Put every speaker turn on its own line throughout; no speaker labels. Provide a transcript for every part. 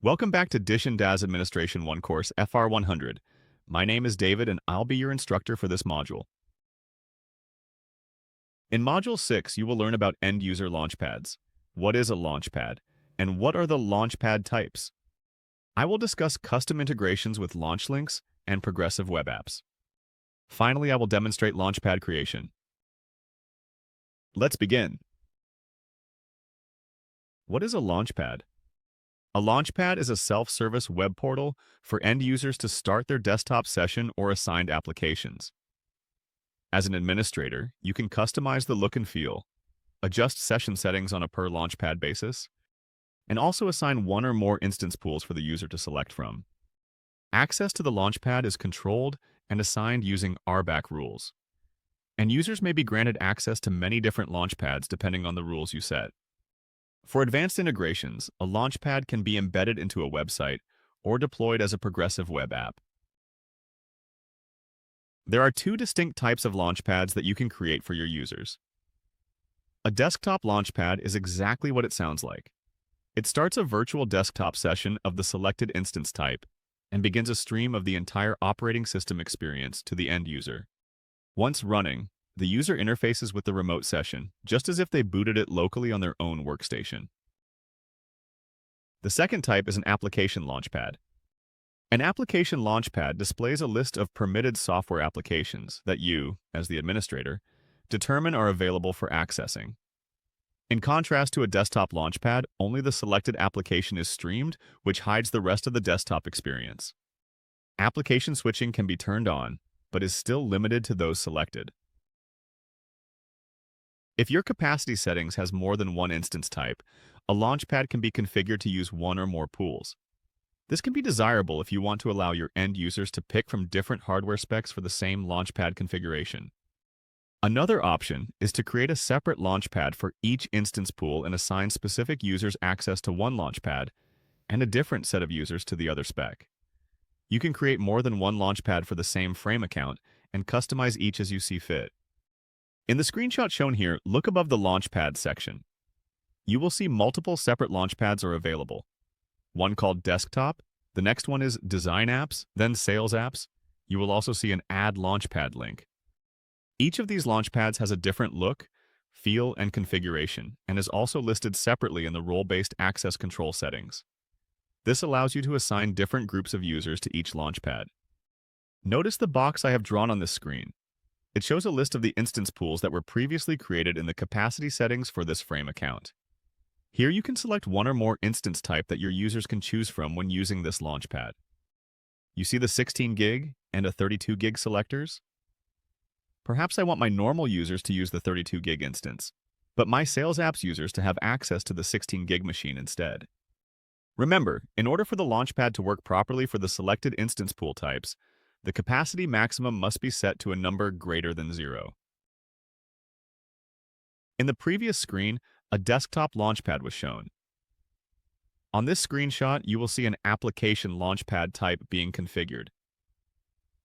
Welcome back to Dish and DAS Administration 1 course FR-100. My name is David and I'll be your instructor for this module. In Module 6, you will learn about end-user launchpads. What is a launchpad? And what are the Launchpad types? I will discuss custom integrations with launch links and progressive web apps. Finally, I will demonstrate Launchpad creation. Let's begin. What is a launchpad? A launchpad is a self-service web portal for end users to start their desktop session or assigned applications. As an administrator, you can customize the look and feel, adjust session settings on a per launchpad basis, and also assign one or more instance pools for the user to select from. Access to the launchpad is controlled and assigned using RBAC rules, and users may be granted access to many different launchpads depending on the rules you set. For advanced integrations, a launchpad can be embedded into a website or deployed as a progressive web app. There are two distinct types of launchpads that you can create for your users. A desktop launchpad is exactly what it sounds like. It starts a virtual desktop session of the selected instance type and begins a stream of the entire operating system experience to the end user. Once running, the user interfaces with the remote session, just as if they booted it locally on their own workstation. The second type is an application launchpad. An application launchpad displays a list of permitted software applications that you, as the administrator, determine are available for accessing. In contrast to a desktop launchpad, only the selected application is streamed, which hides the rest of the desktop experience. Application switching can be turned on, but is still limited to those selected. If your capacity settings has more than one instance type, a launchpad can be configured to use one or more pools. This can be desirable if you want to allow your end users to pick from different hardware specs for the same launchpad configuration. Another option is to create a separate launchpad for each instance pool and assign specific users access to one launchpad and a different set of users to the other spec. You can create more than one launchpad for the same frame account and customize each as you see fit. In the screenshot shown here, look above the Launchpad section. You will see multiple separate launchpads are available. One called Desktop, the next one is Design Apps, then Sales Apps. You will also see an Add Launchpad link. Each of these launchpads has a different look, feel, and configuration, and is also listed separately in the role-based access control settings. This allows you to assign different groups of users to each launchpad. Notice the box I have drawn on this screen. It shows a list of the instance pools that were previously created in the capacity settings for this frame account. Here you can select one or more instance type that your users can choose from when using this launchpad. You see the 16 gig and a 32 gig selectors? Perhaps I want my normal users to use the 32 gig instance, but my Sales Apps users to have access to the 16 gig machine instead. Remember, in order for the launchpad to work properly for the selected instance pool types, the capacity maximum must be set to a number greater than 0. In the previous screen, a desktop launchpad was shown. On this screenshot, you will see an application launchpad type being configured.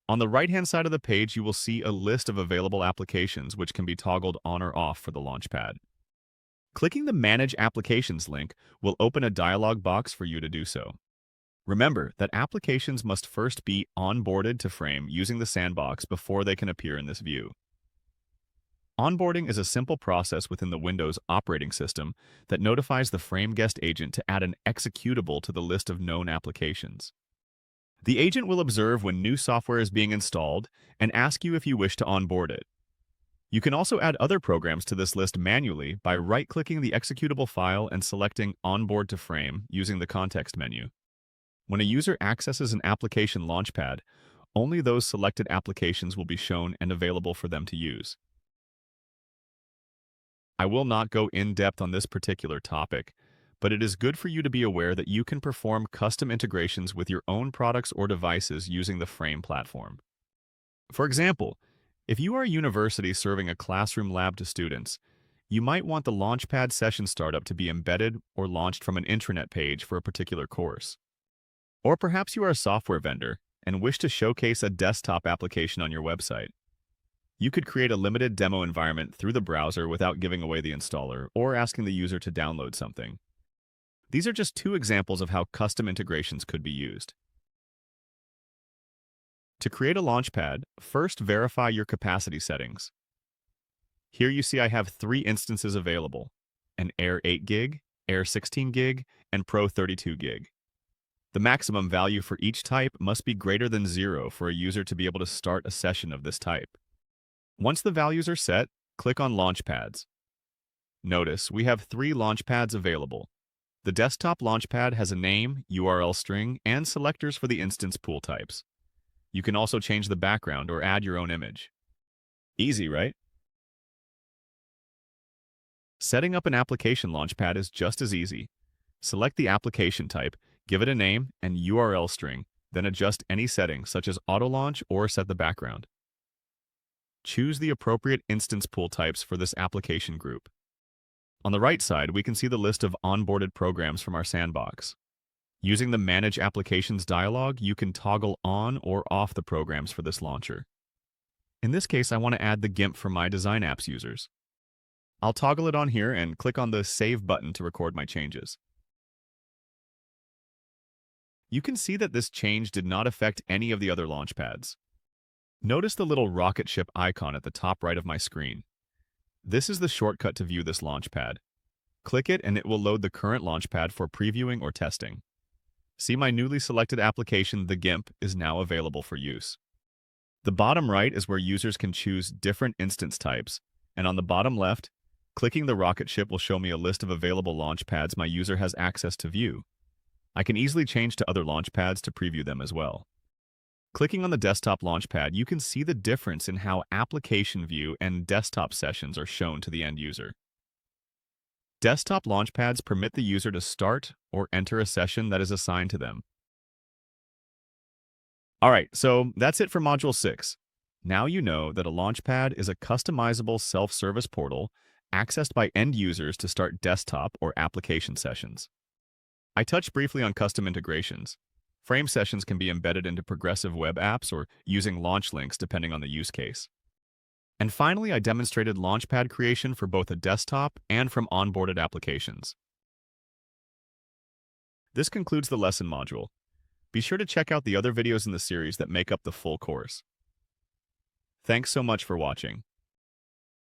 On the right-hand side of the page, you will see a list of available applications which can be toggled on or off for the launchpad. Clicking the Manage Applications link will open a dialog box for you to do so. Remember that applications must first be onboarded to Frame using the sandbox before they can appear in this view. Onboarding is a simple process within the Windows operating system that notifies the Frame guest agent to add an executable to the list of known applications. The agent will observe when new software is being installed and ask you if you wish to onboard it. You can also add other programs to this list manually by right-clicking the executable file and selecting Onboard to Frame using the context menu. When a user accesses an application launchpad, only those selected applications will be shown and available for them to use. I will not go in-depth on this particular topic, but it is good for you to be aware that you can perform custom integrations with your own products or devices using the Frame platform. For example, if you are a university serving a classroom lab to students, you might want the Launchpad session startup to be embedded or launched from an intranet page for a particular course. Or perhaps you are a software vendor and wish to showcase a desktop application on your website. You could create a limited demo environment through the browser without giving away the installer or asking the user to download something. These are just two examples of how custom integrations could be used. To create a Launchpad, first verify your capacity settings. Here you see I have 3 instances available: an Air 8 gig, Air 16 gig, and Pro 32 gig. The maximum value for each type must be greater than 0 for a user to be able to start a session of this type. Once the values are set, click on Launchpads. Notice we have 3 Launchpads available. The desktop Launchpad has a name, URL string, and selectors for the instance pool types. You can also change the background or add your own image. Easy, right? Setting up an application Launchpad is just as easy. Select the application type, give it a name and URL string, then adjust any settings such as auto launch or set the background. Choose the appropriate instance pool types for this application group. On the right side, we can see the list of onboarded programs from our sandbox. Using the Manage Applications dialog, you can toggle on or off the programs for this launcher. In this case, I want to add the GIMP for my Design Apps users. I'll toggle it on here and click on the Save button to record my changes. You can see that this change did not affect any of the other Launchpads. Notice the little rocket ship icon at the top right of my screen. This is the shortcut to view this Launchpad. Click it and it will load the current Launchpad for previewing or testing. See, my newly selected application, the GIMP, is now available for use. The bottom right is where users can choose different instance types, and on the bottom left, clicking the rocket ship will show me a list of available Launchpads my user has access to view. I can easily change to other Launchpads to preview them as well. Clicking on the desktop Launchpad, you can see the difference in how application view and desktop sessions are shown to the end user. Desktop Launchpads permit the user to start or enter a session that is assigned to them. Alright, so that's it for Module 6. Now you know that a Launchpad is a customizable self-service portal accessed by end users to start desktop or application sessions. I touched briefly on custom integrations. Frame sessions can be embedded into progressive web apps or using launch links depending on the use case. And finally, I demonstrated Launchpad creation for both a desktop and from onboarded applications. This concludes the lesson module. Be sure to check out the other videos in the series that make up the full course. Thanks so much for watching.